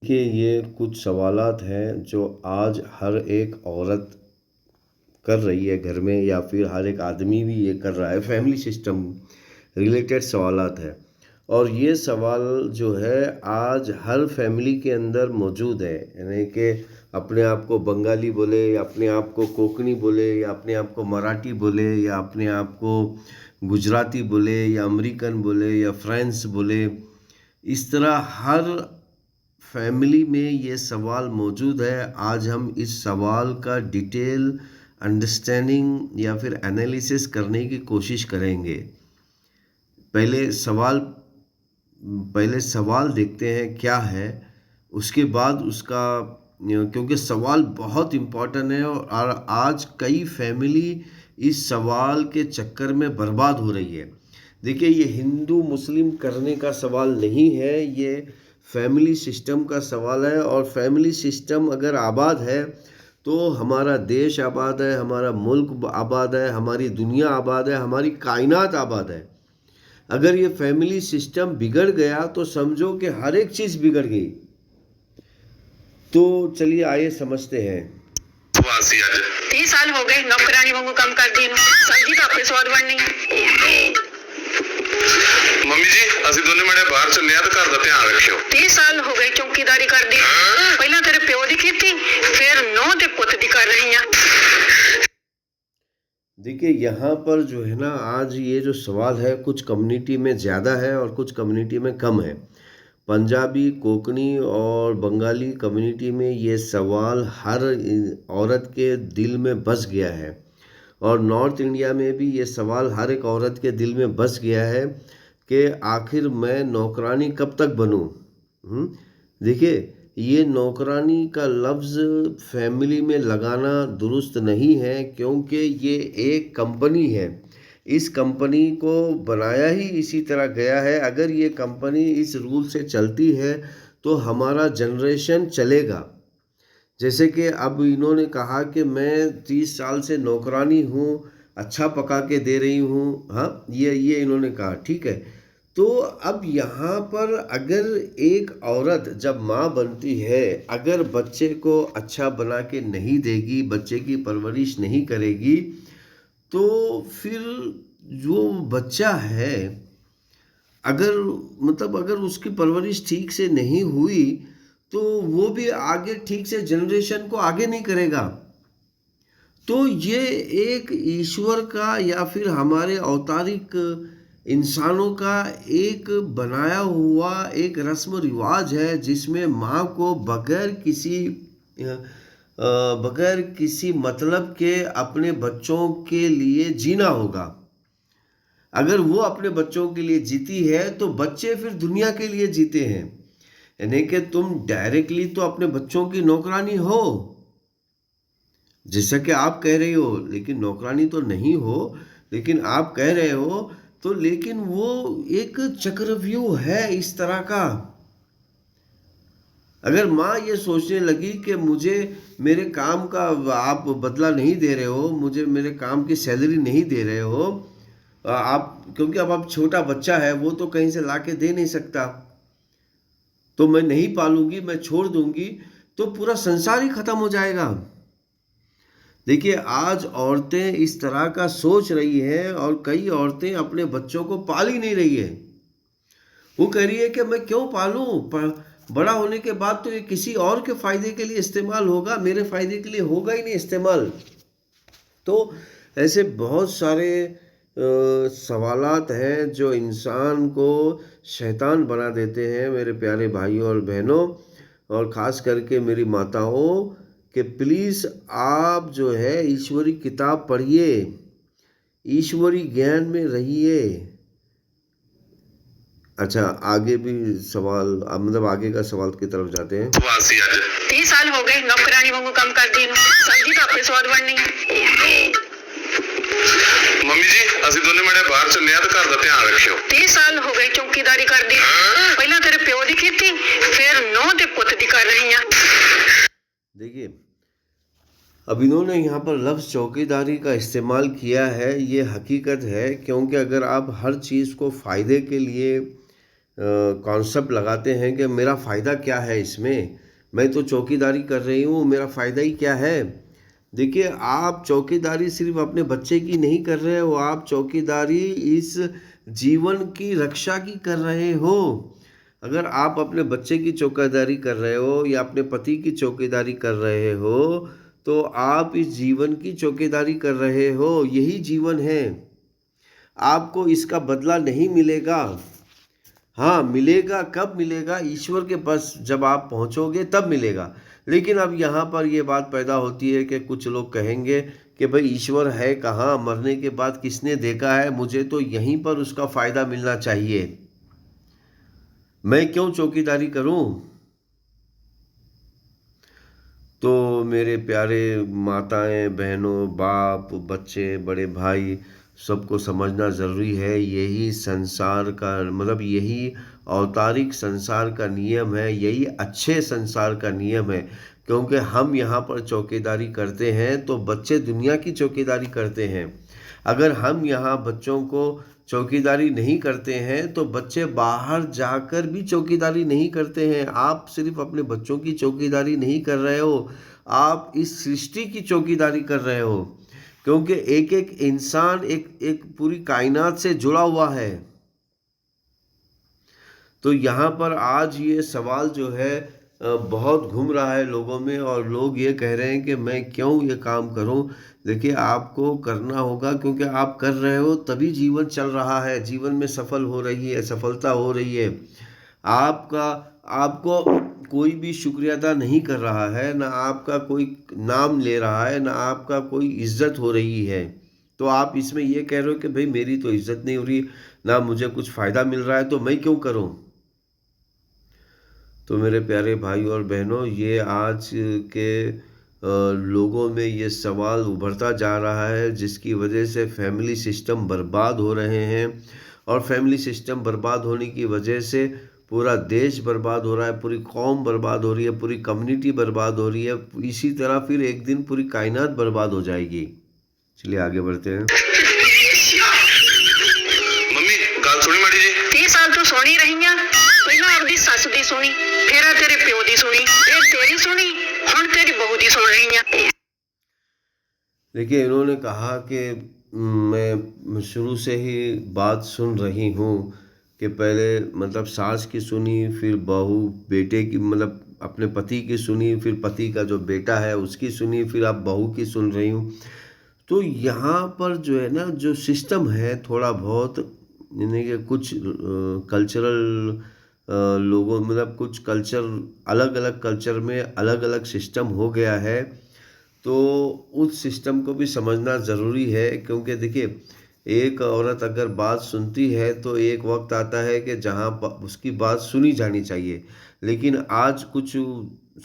देखिए, ये कुछ सवालात हैं जो आज हर एक औरत कर रही है घर में, या फिर हर एक आदमी भी ये कर रहा है। फैमिली सिस्टम रिलेटेड सवालात है, और ये सवाल जो है आज हर फैमिली के अंदर मौजूद है। यानी कि अपने आप को बंगाली बोले, या अपने आप को कोंकणी बोले, या अपने आप को मराठी बोले, या अपने आप को गुजराती बोले, या अमेरिकन बोले, या फ्रेंच बोले, इस तरह हर फैमिली में ये सवाल मौजूद है। आज हम इस सवाल का डिटेल अंडरस्टैंडिंग या फिर एनालिसिस करने की कोशिश करेंगे। पहले सवाल पहले सवाल देखते हैं क्या है, उसके बाद उसका, क्योंकि सवाल बहुत इम्पोर्टेंट है, और आज कई फैमिली इस सवाल के चक्कर में बर्बाद हो रही है। देखिए, ये हिंदू मुस्लिम करने का सवाल नहीं है, ये फैमिली सिस्टम का सवाल है। और फैमिली सिस्टम अगर आबाद है तो हमारा देश आबाद है, हमारा मुल्क आबाद है, हमारी दुनिया आबाद है, हमारी कायनात आबाद है। अगर ये फैमिली सिस्टम बिगड़ गया तो समझो कि हर एक चीज़ बिगड़ गई। तो चलिए आइए समझते हैं। 30 साल हो गए नौकरानी वांगू काम करदी ਨੂੰ ਸਾਡੀ ਤਾਂ ਆਪੇ ਸਵਾਦ ਬਣਨੀ ਮੰਮੀ ਜੀ ਅਸੀਂ ਦੋਨੇ ਮੜੇ ਬਾਹਰ ਚੱਲੇ ਆ ਤੇ ਘਰ ਦਾ ਧਿਆਨ ਰੱਖਿਓ। 30 ਸਾਲ ਹੋ ਗਏ ਚੌਕੀਦਾਰੀ ਕਰਦੀ ਪਹਿਲਾਂ ਤੇਰੇ ਪਿਓ ਦੀ ਕੀਤੀ ਫਿਰ ਨੌਂ ਤੇ ਪੁੱਤ ਦੀ ਕਰ ਰਹੀ ਆ। देखिए, यहाँ पर जो है ना, आज ये जो सवाल है कुछ कम्युनिटी में ज़्यादा है और कुछ कम्युनिटी में कम है। पंजाबी, कोंकणी और बंगाली कम्युनिटी में ये सवाल हर औरत के दिल में बस गया है, और नॉर्थ इंडिया में भी ये सवाल हर एक औरत के दिल में बस गया है कि आखिर मैं नौकरानी कब तक बनूं। देखिए, ये नौकरानी का लफ्ज़ फैमिली में लगाना दुरुस्त नहीं है, क्योंकि ये एक कंपनी है। इस कंपनी को बनाया ही इसी तरह गया है। अगर ये कंपनी इस रूल से चलती है तो हमारा जनरेशन चलेगा। जैसे कि अब इन्होंने कहा कि मैं 30 साल से नौकरानी हूँ, अच्छा पका के दे रही हूँ। हाँ, ये इन्होंने कहा, ठीक है। तो अब यहाँ पर अगर एक औरत जब माँ बनती है, अगर बच्चे को अच्छा बना के नहीं देगी, बच्चे की परवरिश नहीं करेगी, तो फिर जो बच्चा है, अगर उसकी परवरिश ठीक से नहीं हुई तो वो भी आगे ठीक से जनरेशन को आगे नहीं करेगा। तो ये एक ईश्वर का या फिर हमारे औतारिक इंसानों का एक बनाया हुआ एक रस्म रिवाज है, जिसमें माँ को बगैर किसी मतलब के अपने बच्चों के लिए जीना होगा। अगर वो अपने बच्चों के लिए जीती है तो बच्चे फिर दुनिया के लिए जीते हैं। यानी कि तुम डायरेक्टली तो अपने बच्चों की नौकरानी हो, जैसा कि आप कह रहे हो, लेकिन नौकरानी तो नहीं हो, लेकिन आप कह रहे हो तो, लेकिन वो एक चक्रव्यूह है इस तरह का। अगर माँ ये सोचने लगी कि मुझे मेरे काम का आप बदला नहीं दे रहे हो, मुझे मेरे काम की सैलरी नहीं दे रहे हो आप, क्योंकि अब छोटा बच्चा है, वो तो कहीं से ला के दे नहीं सकता, तो मैं नहीं पालूंगी, मैं छोड़ दूंगी, तो पूरा संसार ही खत्म हो जाएगा। देखिए, आज औरतें इस तरह का सोच रही हैं, और कई औरतें अपने बच्चों को पाल ही नहीं रही है। वो कह रही है कि मैं क्यों पालूं, बड़ा होने के बाद तो ये किसी और के फ़ायदे के लिए इस्तेमाल होगा, मेरे फ़ायदे के लिए होगा ही नहीं इस्तेमाल। तो ऐसे बहुत सारे सवालात हैं जो इंसान को शैतान बना देते हैं। मेरे प्यारे भाइयों और बहनों, और ख़ास करके मेरी माताओं, कि प्लीज़ आप जो है ईश्वरी किताब पढ़िए, ईश्वरी ज्ञान में रहिए। अच्छा, आगे भी सवाल, मतलब आगे का सवाल की तरफ जाते हैं। 30 साल हो गए नौकरानी वांगू काम करदी ਨੂੰ ਸਾਡੀ ਤਾਂ ਆਪੇ ਸਵਾਦ ਬਣਨੀ ਮੰਮੀ ਜੀ ਅਸੀਂ ਦੋਨੇ ਮੜੇ ਬਾਹਰ ਚੱਲੇ ਆ ਤੇ ਘਰ ਦਾ ਧਿਆਨ ਰੱਖਿਓ। 30 ਸਾਲ ਹੋ ਗਏ ਚੌਕੀਦਾਰੀ ਕਰਦੀ ਪਹਿਲਾਂ ਤੇਰੇ ਪਿਓ ਦੀ ਕੀਤੀ ਫਿਰ ਨੌਂ ਤੇ ਪੁੱਤ ਦੀ ਕਰ ਰਹੀ ਆ। देखिए, अब इन्होंने यहाँ पर लफ्ज़ चौकीदारी का इस्तेमाल किया है, ये हकीकत है, क्योंकि अगर आप हर चीज़ को फ़ायदे के लिए कॉन्सेप्ट लगाते हैं कि मेरा फ़ायदा क्या है इसमें, मैं तो चौकीदारी कर रही हूँ, मेरा फ़ायदा ही क्या है। देखिए, आप चौकीदारी सिर्फ अपने बच्चे की नहीं कर रहे हो, आप चौकीदारी इस जीवन की रक्षा की कर रहे हो। अगर आप अपने बच्चे की चौकीदारी कर रहे हो या अपने पति की चौकीदारी कर रहे हो, तो आप इस जीवन की चौकीदारी कर रहे हो। यही जीवन है, आपको इसका बदला नहीं मिलेगा। हाँ, मिलेगा, कब मिलेगा? ईश्वर के पास जब आप पहुँचोगे तब मिलेगा। लेकिन अब यहाँ पर ये बात पैदा होती है कि कुछ लोग कहेंगे कि भाई ईश्वर है कहाँ, मरने के बाद किसने देखा है, मुझे तो यहीं पर उसका फ़ायदा मिलना चाहिए, मैं क्यों चौकीदारी करूँ। तो मेरे प्यारे माताएं, बहनों, बाप, बच्चे, बड़े भाई, सबको समझना ज़रूरी है, यही संसार का मतलब यही औतारिक संसार का नियम है, यही अच्छे संसार का नियम है। क्योंकि हम यहाँ पर चौकीदारी करते हैं तो बच्चे दुनिया की चौकीदारी करते हैं। अगर हम यहाँ बच्चों को चौकीदारी नहीं करते हैं तो बच्चे बाहर जाकर भी चौकीदारी नहीं करते हैं। आप सिर्फ अपने बच्चों की चौकीदारी नहीं कर रहे हो, आप इस सृष्टि की चौकीदारी कर रहे हो। क्योंकि एक एक इंसान एक एक पूरी कायनात से जुड़ा हुआ है। तो यहाँ पर आज ये सवाल जो है बहुत घूम रहा है लोगों में, और लोग ये कह रहे हैं कि मैं क्यों ये काम करूं। देखिए, आपको करना होगा क्योंकि आप कर रहे हो तभी जीवन चल रहा है, जीवन में सफल हो रही है, सफलता हो रही है। आपका आपको कोई भी शुक्रिया अदा नहीं कर रहा है, ना आपका कोई नाम ले रहा है, ना आपका कोई इज्जत हो रही है। तो आप इसमें ये कह रहे हो कि भाई मेरी तो इज्जत नहीं हो रही, ना मुझे कुछ फ़ायदा मिल रहा है, तो मैं क्यों करूं। तो मेरे प्यारे भाई और बहनों, ये आज के लोगों में ये सवाल उभरता जा रहा है, जिसकी वजह से फैमिली सिस्टम बर्बाद हो रहे हैं। और फैमिली सिस्टम बर्बाद होने की वजह से पूरा देश बर्बाद हो रहा है, पूरी कौम बर्बाद हो रही है, पूरी कम्युनिटी बर्बाद हो रही है। इसी तरह फिर एक दिन पूरी कायनात बर्बाद हो जाएगी। चलिए आगे बढ़ते हैं। ਮੰਮੀ ਗੱਲ ਸੁਣੀ ਮਾੜੀ ਜੀ। 30 ਸਾਲ ਤੋਂ ਸੁਣੀ ਰਹੀਆਂ, ਪਹਿਲਾਂ ਆਪਦੀ ਸੱਸ ਦੀ ਸੁਣੀ, ਫਿਰ ਆ ਤੇਰੇ ਪਿਓ ਦੀ ਸੁਣੀ, ਇਹ ਤੇਰੀ ਸੁਣੀ, ਹੁਣ ਤੇਰੀ ਬਹੂ ਦੀ ਸੁਣ ਰਹੀਆਂ। देखिए, इन्होंने कहा कि मैं शुरू से ही बात सुन रही हूँ कि पहले मतलब सास की सुनी, फिर बहू बेटे की मतलब अपने पति की सुनी, फिर पति का जो बेटा है उसकी सुनी, फिर अब बहू की सुन रही हूँ। तो यहाँ पर जो है ना, जो सिस्टम है थोड़ा बहुत, यानी कि कुछ कल्चरल लोगों मतलब कुछ कल्चर, अलग अलग कल्चर में अलग अलग सिस्टम हो गया है। तो उस सिस्टम को भी समझना ज़रूरी है। क्योंकि देखिए, एक औरत अगर बात सुनती है तो एक वक्त आता है कि जहाँ उसकी बात सुनी जानी चाहिए। लेकिन आज कुछ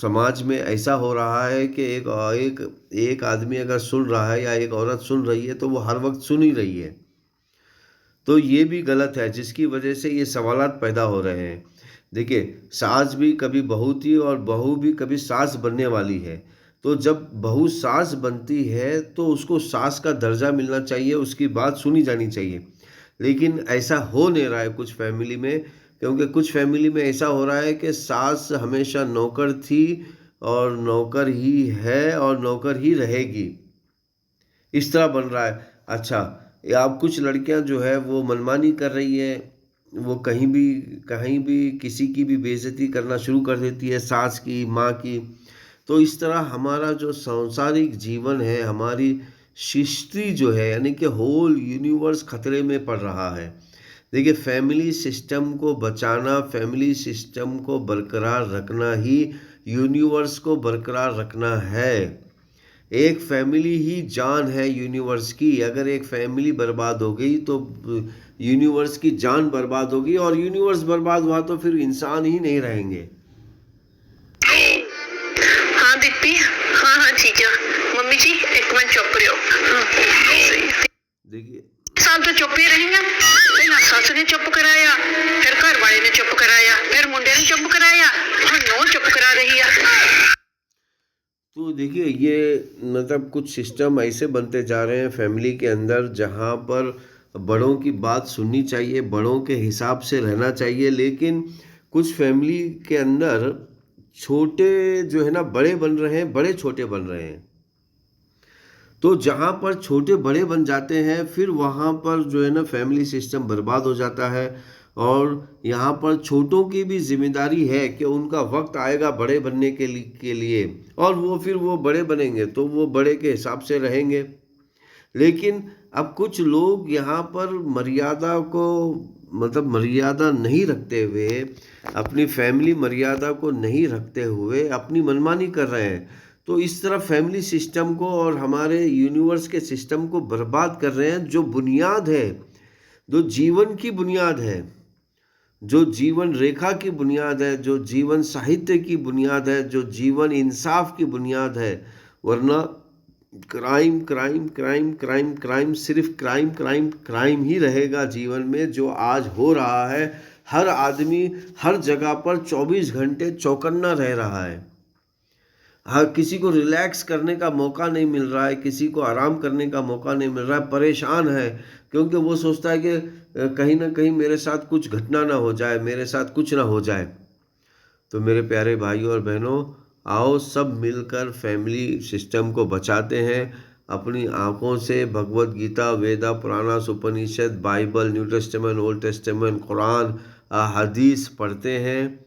समाज में ऐसा हो रहा है कि एक एक आदमी अगर सुन रहा है या एक औरत सुन रही है तो वो हर वक्त सुन ही रही है। तो ये भी गलत है, जिसकी वजह से ये सवालात पैदा हो रहे हैं। देखिए, सास भी कभी बहू थी और बहू भी कभी सास बनने वाली है। तो जब बहू सास बनती है तो उसको सास का दर्जा मिलना चाहिए, उसकी बात सुनी जानी चाहिए। लेकिन ऐसा हो नहीं रहा है कुछ फैमिली में। क्योंकि कुछ फैमिली में ऐसा हो रहा है कि सास हमेशा नौकर थी और नौकर ही है और नौकर ही रहेगी, इस तरह बन रहा है। अच्छा, या अब कुछ लड़कियां जो है वो मनमानी कर रही है, वो कहीं भी किसी की भी बेइज्जती करना शुरू कर देती है, सास की, माँ की। तो इस तरह हमारा जो सांसारिक जीवन है, हमारी सृष्टि जो है, यानी कि होल यूनिवर्स खतरे में पड़ रहा है। देखिए, फैमिली सिस्टम को बचाना, फैमिली सिस्टम को बरकरार रखना ही यूनिवर्स को बरकरार रखना है। एक फैमिली ही जान है यूनिवर्स की। अगर एक फैमिली बर्बाद हो गई तो यूनिवर्स की जान बर्बाद होगी, और यूनिवर्स बर्बाद हुआ तो फिर इंसान ही नहीं रहेंगे। हाँ दीपी, हाँ हाँ जीजा, मम्मी जी एक मिनट चुप रहो। देखिए, साल तो चुप ही रही, पहला सस ने चुप कराया, फिर घर वाले ने चुप कराया, फिर मुंडे ने चुप कराया, हुण नूंह चुप करा रही है। तो देखिए, ये मतलब कुछ सिस्टम ऐसे बनते जा रहे हैं फैमिली के अंदर, जहाँ पर बड़ों की बात सुननी चाहिए, बड़ों के हिसाब से रहना चाहिए। लेकिन कुछ फैमिली के अंदर छोटे जो है ना बड़े बन रहे हैं, बड़े छोटे बन रहे हैं। तो जहाँ पर छोटे बड़े बन जाते हैं, फिर वहाँ पर जो है ना फैमिली सिस्टम बर्बाद हो जाता है। और यहाँ पर छोटों की भी जिम्मेदारी है कि उनका वक्त आएगा बड़े बनने के लिए, और वो बड़े बनेंगे तो वो बड़े के हिसाब से रहेंगे। लेकिन अब कुछ लोग यहाँ पर मर्यादा को मतलब मर्यादा नहीं रखते हुए, अपनी फैमिली मर्यादा को नहीं रखते हुए अपनी मनमानी कर रहे हैं। तो इस तरह फैमिली सिस्टम को और हमारे यूनिवर्स के सिस्टम को बर्बाद कर रहे हैं, जो बुनियाद है, जो जीवन की बुनियाद है, जो जीवन रेखा की बुनियाद है, जो जीवन साहित्य की बुनियाद है, जो जीवन इंसाफ की बुनियाद है। वरना crime crime crime crime crime, सिर्फ क्राइम क्राइम क्राइम ही रहेगा जीवन में, जो आज हो रहा है। हर आदमी हर जगह पर 24 घंटे चौकन्ना रह रहा है। हर किसी को रिलैक्स करने का मौका नहीं मिल रहा है, किसी को आराम करने का मौका नहीं मिल रहा है, परेशान है, क्योंकि वो सोचता है कि कहीं ना कहीं मेरे साथ कुछ घटना ना हो जाए, मेरे साथ कुछ ना हो जाए। तो मेरे प्यारे भाइयों और बहनों, आओ सब मिलकर फैमिली सिस्टम को बचाते हैं। अपनी आँखों से भगवत Gita, Veda, Purana, Upanishad, Bible, New Testament, Old Testament, Quran, Hadith पढ़ते हैं।